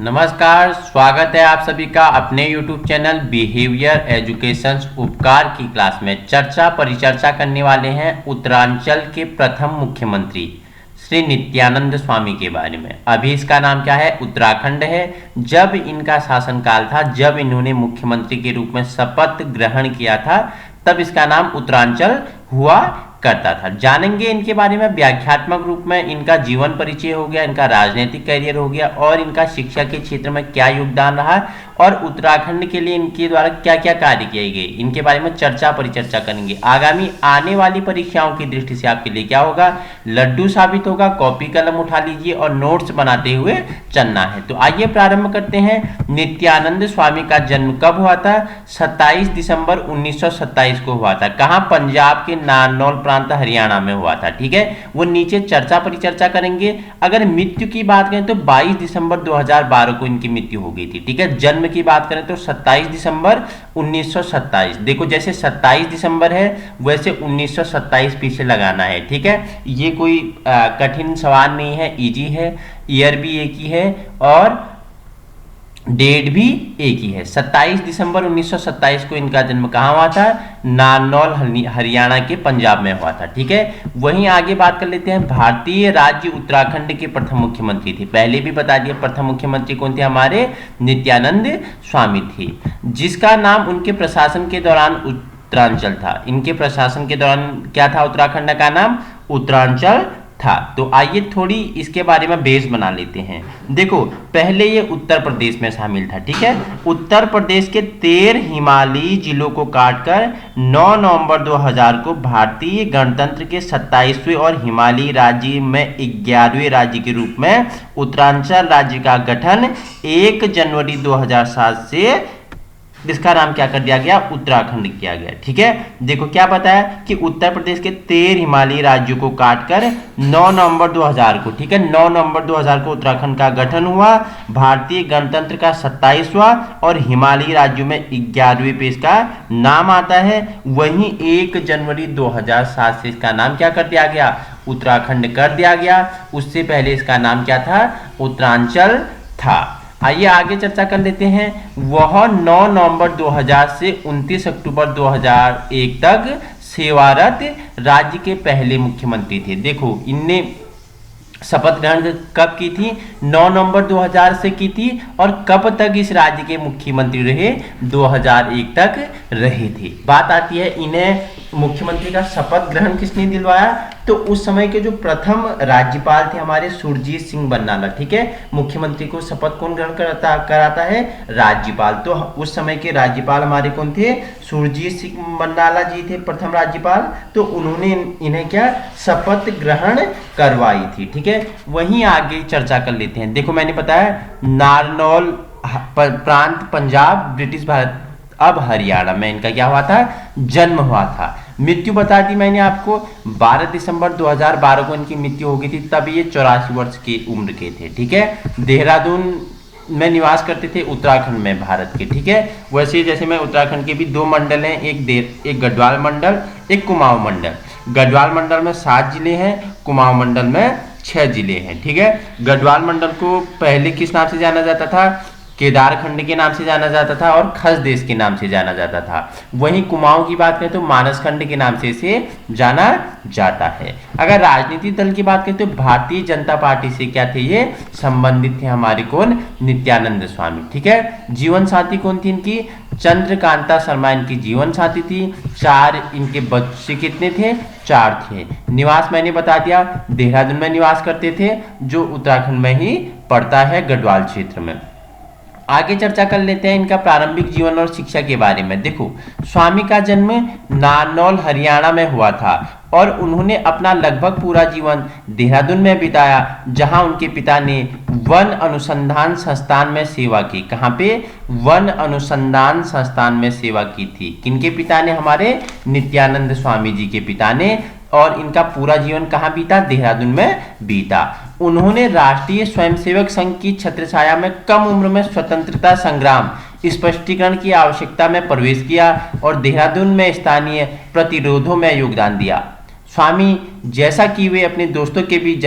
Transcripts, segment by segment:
नमस्कार, स्वागत है आप सभी का अपने YouTube चैनल बिहेवियर एजुकेशन उपकार की क्लास में। चर्चा परिचर्चा करने वाले हैं उत्तरांचल के प्रथम मुख्यमंत्री श्री नित्यानंद स्वामी के बारे में। अभी इसका नाम क्या है? उत्तराखंड है। जब इनका शासनकाल था, जब इन्होंने मुख्यमंत्री के रूप में शपथ ग्रहण किया था, तब इसका नाम उत्तरांचल हुआ करता था। जानेंगे इनके बारे में व्याख्यात्मक रूप में। इनका जीवन परिचय हो गया, इनका राजनीतिक करियर हो गया और इनका शिक्षा के क्षेत्र में क्या योगदान रहा और उत्तराखंड के लिए इनके द्वारा क्या क्या कार्य किए गए, इनके बारे में चर्चा परिचर्चा करेंगे। आगामी आने वाली परीक्षाओं की दृष्टि से आपके लिए क्या होगा? लड्डू साबित होगा। कॉपी कलम उठा लीजिए और नोट्स बनाते हुए चलना है। तो आइए प्रारंभ करते हैं। नित्यानंद स्वामी का जन्म कब हुआ था? 27 दिसंबर 1927 को हुआ था। कहाँ? पंजाब के नारनौल प्रांत हरियाणा में हुआ था। ठीक है, वो नीचे चर्चा परिचर्चा करेंगे। अगर मृत्यु की बात करें तो 22 दिसंबर 2012 को इनकी मृत्यु हो गई थी। ठीक है, जन्म की बात करें तो 27 दिसंबर 1927। देखो, जैसे 27 दिसंबर है वैसे 1927 पीछे लगाना है। ठीक है, ये कोई कठिन सवाल नहीं है, इजी है। ईयर भी एक ही है और डेट भी एक ही है। 27 दिसंबर 1927 को इनका जन्म कहाँ हुआ था? नारनौल हरियाणा के पंजाब में हुआ था। ठीक है, वहीं आगे बात कर लेते हैं। भारतीय राज्य उत्तराखंड के प्रथम मुख्यमंत्री थे। पहले भी बता दिया प्रथम मुख्यमंत्री कौन थे? हमारे नित्यानंद स्वामी थे, जिसका नाम उनके प्रशासन के दौरान उत्तरांचल था। इनके प्रशासन के दौरान क्या था? उत्तराखंड का नाम उत्तरांचल था। तो आइए थोड़ी इसके बारे में बेस बना लेते हैं। देखो, पहले ये उत्तर प्रदेश में शामिल था। ठीक है, उत्तर प्रदेश के 13 हिमालयी जिलों को काटकर 9 नवंबर 2000 को भारतीय गणतंत्र के 27वें और हिमालयी राज्य में 11वें राज्य के रूप में उत्तरांचल राज्य का गठन 1 जनवरी 2007 से इसका नाम क्या कर दिया गया? उत्तराखंड किया गया। ठीक है, देखो क्या बताया कि उत्तर प्रदेश के 13 हिमालयी राज्यों को काटकर 9 नवंबर 2000 को, ठीक है, 9 नवंबर 2000 को उत्तराखंड का गठन हुआ। भारतीय गणतंत्र का 27वां और हिमालयी राज्यों में 11वें पे इसका नाम आता है। वहीं 1 जनवरी 2007 से इसका नाम क्या कर दिया गया? उत्तराखंड कर दिया गया। उससे पहले इसका नाम क्या था? उत्तरांचल था। आइए आगे चर्चा कर लेते हैं। वह 9 नवंबर 2000 से 29 अक्टूबर 2001 तक सेवारत राज्य के पहले मुख्यमंत्री थे। देखो, इनने शपथ ग्रहण कब की थी? 9 नवंबर 2000 से की थी और कब तक इस राज्य के मुख्यमंत्री रहे? 2001 तक रहे थे। बात आती है इन्हें मुख्यमंत्री का शपथ ग्रहण किसने दिलवाया? तो उस समय के जो प्रथम राज्यपाल थे हमारे सुरजीत सिंह बरनाला। ठीक है, मुख्यमंत्री को शपथ कौन ग्रहण कराता है? राज्यपाल। तो उस समय के राज्यपाल हमारे कौन थे? सुरजीत सिंह बरनाला जी थे प्रथम राज्यपाल। तो उन्होंने इन्हें क्या शपथ ग्रहण करवाई थी। ठीक है, वहीं आगे चर्चा कर लेते हैं। देखो, मैंने बताया नारनौल प्रांत पंजाब ब्रिटिश भारत अब हरियाणा में इनका क्या हुआ था? जन्म हुआ था। मृत्यु बता दी मैंने आपको, 12 दिसंबर 2012 को इनकी मृत्यु हो गई थी। तब ये 84 वर्ष की उम्र के थे। ठीक है, देहरादून में निवास करते थे, उत्तराखंड में, भारत के। ठीक है, वैसे जैसे मैं उत्तराखंड के भी 2 मंडल हैं, एक गढ़वाल मंडल, एक कुमाऊं मंडल। गढ़वाल मंडल में 7 जिले हैं, कुमाऊं मंडल में 6 जिले हैं। ठीक है, गढ़वाल मंडल को पहले किस नाम से जाना जाता था? केदारखंड के नाम से जाना जाता था और खस देश के नाम से जाना जाता था। वहीं कुमाऊं की बात करें तो मानसखंड के नाम से इसे जाना जाता है। अगर राजनीतिक दल की बात करें तो भारतीय जनता पार्टी से क्या थे? ये संबंधित थे हमारे कौन? नित्यानंद स्वामी। ठीक है, जीवन साथी कौन थी इनकी? चंद्रकांता शर्मा इनकी जीवन साथी थी। 4 इनके बच्चे कितने थे? 4 थे। निवास मैंने बता दिया, देहरादून में निवास करते थे, जो उत्तराखंड में ही पड़ता है, गढ़वाल क्षेत्र में। आगे चर्चा कर लेते हैं इनका प्रारंभिक जीवन और शिक्षा के बारे में। देखो, स्वामी का जन्म नारनौल हरियाणा में हुआ था और उन्होंने अपना लगभग पूरा जीवन देहरादून में बिताया, जहां उनके पिता ने वन अनुसंधान संस्थान में सेवा की। कहां पे? वन अनुसंधान संस्थान में सेवा की थी। किनके पिता ने? हमारे नित्यानंद स्वामी जी के पिता ने। और इनका पूरा जीवन कहाँ बीता? देहरादून में बीता। उन्होंने राष्ट्रीय स्वयंसेवक संघ की छत्रछाया में कम उम्र में स्वतंत्रता संग्राम स्पष्टीकरण की आवश्यकता में प्रवेश किया और देहरादून में स्थानीय प्रतिरोधों में योगदान दिया। स्वामी जैसा कि वे अपने दोस्तों के बीच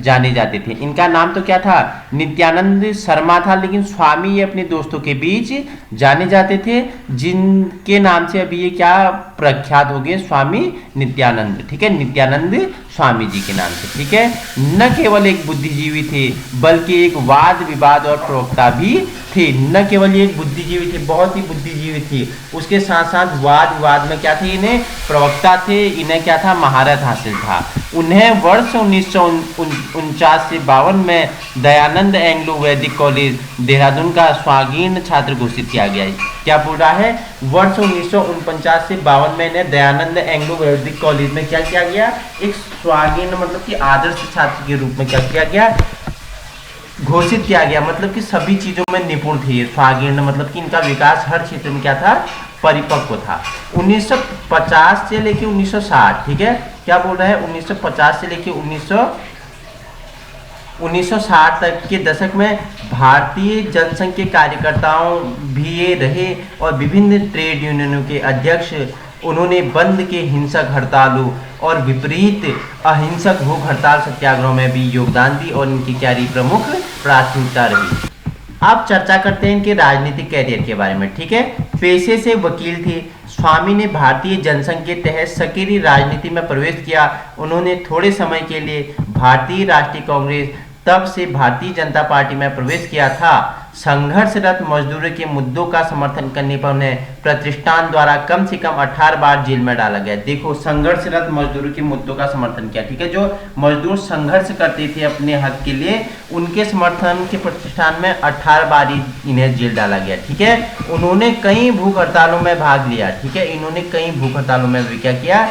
जाने जाते थे। इनका नाम तो क्या था, नित्यानंद शर्मा था, लेकिन स्वामी ये अपने दोस्तों के बीच जाने जाते थे, जिनके नाम से अभी ये क्या प्रख्यात हो गए, स्वामी नित्यानंद। ठीक है, नित्यानंद स्वामी जी के नाम से। ठीक है, न केवल एक बुद्धिजीवी थे बल्कि एक वाद विवाद और प्रवक्ता भी थे। न केवल ये एक बुद्धिजीवी थे, बहुत ही बुद्धिजीवी थे, उसके साथ साथ वाद विवाद में क्या थे, इन्हें प्रवक्ता थे, इन्हें क्या था, महारत हासिल था। उन्हें वर्ष 1949 से 52 में दयानंद एंग्लो वैदिक कॉलेज देहरादून का स्वागीर्ण छात्र घोषित किया गया है। क्या बोल रहा है, वर्ष 1949 से 52 में इन्हें दयानंद एंग्लो वैदिक कॉलेज में क्या किया गया, एक स्वागीर्ण मतलब कि आदर्श छात्र के रूप में क्या किया गया, घोषित किया गया। मतलब कि सभी चीजों में निपुण थे। स्वागीर्ण मतलब कि इनका विकास हर क्षेत्र में क्या था, परिपक्व था। 1950 से लेकर 1960, ठीक है, क्या बोल रहा है, 1950 से लेकर 1960 तक के दशक में भारतीय जनसंघ के कार्यकर्ताओं भी ये रहे और विभिन्न ट्रेड यूनियनों के अध्यक्ष। उन्होंने बंद के हिंसक हड़तालों और विपरीत अहिंसक भूख हड़ताल सत्याग्रहों में भी योगदान दी और इनकी क्या रही, प्रमुख प्राथमिकता रही। अब चर्चा करते हैं इनके राजनीतिक कैरियर के बारे में। ठीक है, पेशे से वकील थे। स्वामी ने भारतीय जनसंघ के तहत सक्रिय राजनीति में प्रवेश किया। उन्होंने थोड़े समय के लिए भारतीय राष्ट्रीय कांग्रेस, तब से भारतीय जनता पार्टी में प्रवेश किया था। संघर्षरत मजदूरों के मुद्दों का समर्थन करने पर उन्हें प्रतिष्ठान द्वारा कम से कम 18 बार जेल में डाला गया। देखो, संघर्षरत मजदूरों के मुद्दों का समर्थन किया। ठीक है, जो मजदूर संघर्ष करते थे अपने हक के लिए, उनके समर्थन के प्रतिष्ठान में 18 बार इन्हें जेल डाला गया। ठीक है, उन्होंने कई भूख हड़तालों में भाग लिया। ठीक है, इन्होंने कई भूख हड़तालों में भी क्या किया,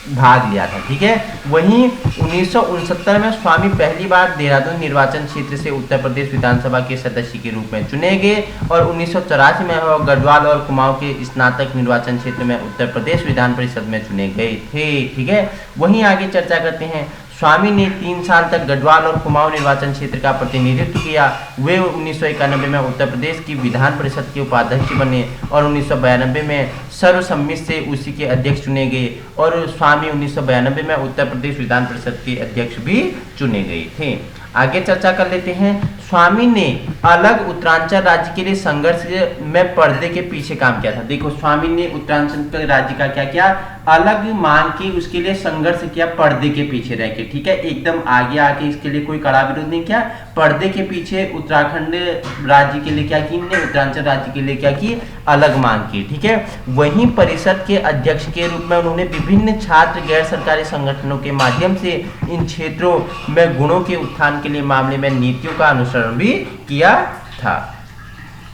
भाग लिया था। ठीक है, वहीं 1969 में स्वामी पहली बार देहरादून निर्वाचन क्षेत्र से उत्तर प्रदेश विधानसभा के सदस्य के रूप में चुने गए और 1984 में वह गढ़वाल और कुमाऊं के स्नातक निर्वाचन क्षेत्र में उत्तर प्रदेश विधान परिषद में चुने गए थे। ठीक है, वहीं आगे चर्चा करते हैं। स्वामी ने 3 साल तक गढ़वाल और कुमाऊं निर्वाचन क्षेत्र का प्रतिनिधित्व किया। वे 1991 में उत्तर प्रदेश की विधान परिषद के उपाध्यक्ष बने और 1992 में सर्वसम्मति से उसी के अध्यक्ष चुने गए और स्वामी 1992 में उत्तर प्रदेश विधान परिषद के अध्यक्ष भी चुने गए थे। आगे चर्चा कर लेते हैं। स्वामी ने अलग उत्तरांचल राज्य के लिए संघर्ष में पर्दे के पीछे काम किया था। देखो, स्वामी ने उत्तरांचल के राज्य का क्या किया, अलग मान के उसके लिए संघर्ष किया, पर्दे के पीछे रह के। ठीक है, एकदम आगे आके इसके लिए कोई कड़ा विरोध नहीं किया, पर्दे के पीछे उत्तराखंड राज्य के लिए क्या की, उत्तरांचल राज्य के लिए क्या की, अलग मांग की। ठीक है, वहीं परिषद के अध्यक्ष के रूप में उन्होंने विभिन्न छात्र गैर सरकारी संगठनों के माध्यम से इन क्षेत्रों में गुणों के उत्थान के लिए मामले में नीतियों का अनुसरण भी किया था।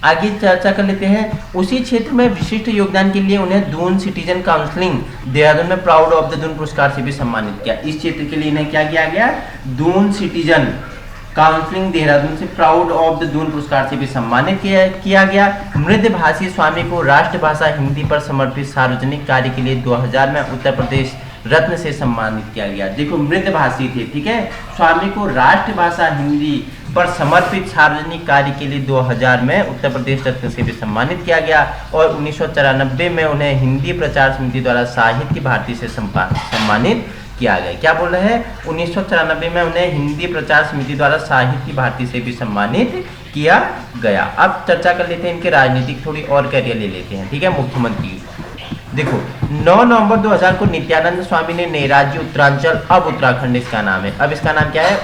आगे चर्चा कर लेते हैं। उसी क्षेत्र में विशिष्ट योगदान के लिए उन्हें दून सिटीजन काउंसिलिंग देहरादून में प्राउड ऑफ द दून पुरस्कार से भी सम्मानित किया। इस क्षेत्र के लिए इन्हें क्या किया गया, दून सिटीजन काउंसिलिंग देहरादून से प्राउड ऑफ द दून पुरस्कार से भी सम्मानित किया गया। मृदभाषी स्वामी को राष्ट्रभाषा हिंदी पर समर्पित सार्वजनिक कार्य के लिए 2000 में उत्तर प्रदेश रत्न से सम्मानित किया गया। देखो, मृदभाषी थे। ठीक है, स्वामी को राष्ट्रभाषा हिंदी पर समर्पित सार्वजनिक कार्य के लिए 2000 में उत्तर प्रदेश रत्न से भी सम्मानित किया गया और 1994 में उन्हें हिंदी प्रचार समिति द्वारा साहित्य भारती से सम्मानित किया गया। क्या बोल रहे हैं, 1994 में उन्हें हिंदी प्रचार समिति द्वारा साहित्य भारती से भी सम्मानित किया गया। अब चर्चा कर लेते हैं इनके राजनीतिक थोड़ी और कैरियर ले लेते हैं। ठीक है, मुख्यमंत्री। देखो, 9 नवंबर 2000 को नित्यानंद स्वामी ने नए राज्य उत्तरांचल, अब उत्तराखंड इसका नाम है, अब इसका नाम क्या है,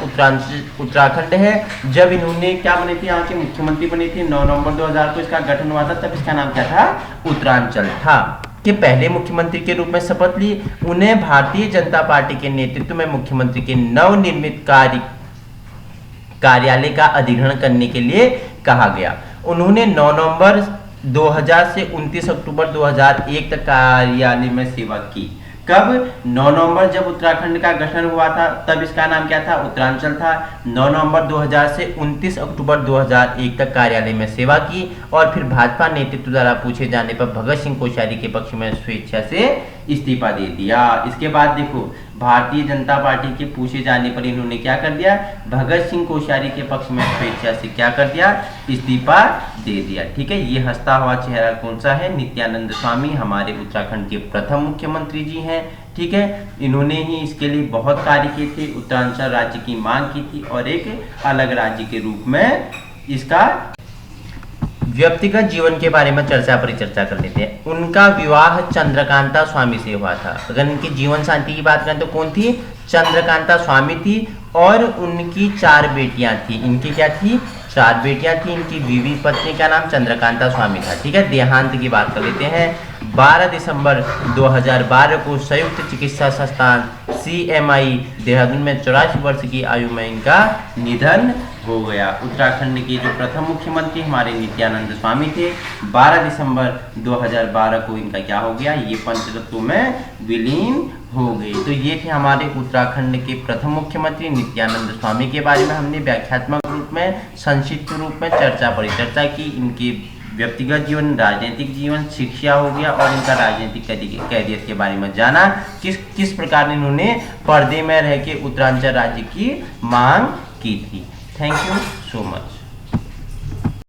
उत्तराखंड है। जब इन्होंने क्या बने थे, यहाँ के मुख्यमंत्री बने थे, 9 नवंबर 2000 को इसका गठन हुआ था, तब इसका नाम क्या था, उत्तरांचल था। के पहले मुख्यमंत्री के रूप में शपथ ली। उन्हें भारतीय जनता पार्टी के नेतृत्व में मुख्यमंत्री के नवनिर्मित कार्यालय का अधिग्रहण करने के लिए कहा गया। उन्होंने 9 नवंबर 2000 से 29 अक्टूबर 2001 तक कार्यालय में सेवा की। कब, 9 नवंबर जब उत्तराखंड का गठन हुआ था, तब इसका नाम क्या था, उत्तरांचल था। 9 नवंबर 2000 से 29 अक्टूबर 2001 तक कार्यालय में सेवा की और फिर भाजपा नेतृत्व द्वारा पूछे जाने पर भगत सिंह कोश्यारी के पक्ष में स्वेच्छा से इस्तीफा दे दिया। इसके बाद देखो, भारतीय जनता पार्टी के पूछे जाने पर इन्होंने क्या कर दिया, भगत सिंह कोश्यारी के पक्ष में स्वेच्छा से क्या कर दिया, इस्तीफा दे दिया। ठीक है, ये हंसता हुआ चेहरा कौन सा है, नित्यानंद स्वामी हमारे उत्तराखंड के प्रथम मुख्यमंत्री जी हैं। ठीक है, इन्होंने ही इसके लिए बहुत कार्य किए थे, उत्तरांचल राज्य की मांग की थी और एक अलग राज्य के रूप में इसका व्यक्तिगत जीवन के बारे में परिचर्चा कर लेते हैं। उनका विवाह चंद्रकांता स्वामी से हुआ था। अगर इनकी जीवन शांति की बात करें तो कौन थी, चंद्रकांता स्वामी थी और उनकी 4 बेटियां थी। इनकी क्या थी, 4 बेटियां थी। इनकी बीवी पत्नी का नाम चंद्रकांता स्वामी था। ठीक है, देहांत की बात कर लेते हैं। 12 दिसंबर 2012 को संयुक्त चिकित्सा संस्थान CMI देहरादून में 84 वर्ष की आयु में इनका निधन हो गया। उत्तराखंड के जो प्रथम मुख्यमंत्री हमारे नित्यानंद स्वामी थे। 12 दिसंबर 2012 को इनका क्या हो गया, ये पंचतत्व में विलीन हो गए। तो ये थे हमारे उत्तराखंड के प्रथम मुख्यमंत्री नित्यानंद स्वामी के बारे में हमने व्याख्यात्मक रूप में, संक्षिप्त रूप में परिचर्चा की। इनके व्यक्तिगत जीवन, राजनीतिक जीवन, शिक्षा हो गया और इनका राजनीतिक कैरियर के बारे में जाना, किस प्रकार इन्होंने पर्दे में रह के उत्तरांचल राज्य की मांग की थी। Thank you so much.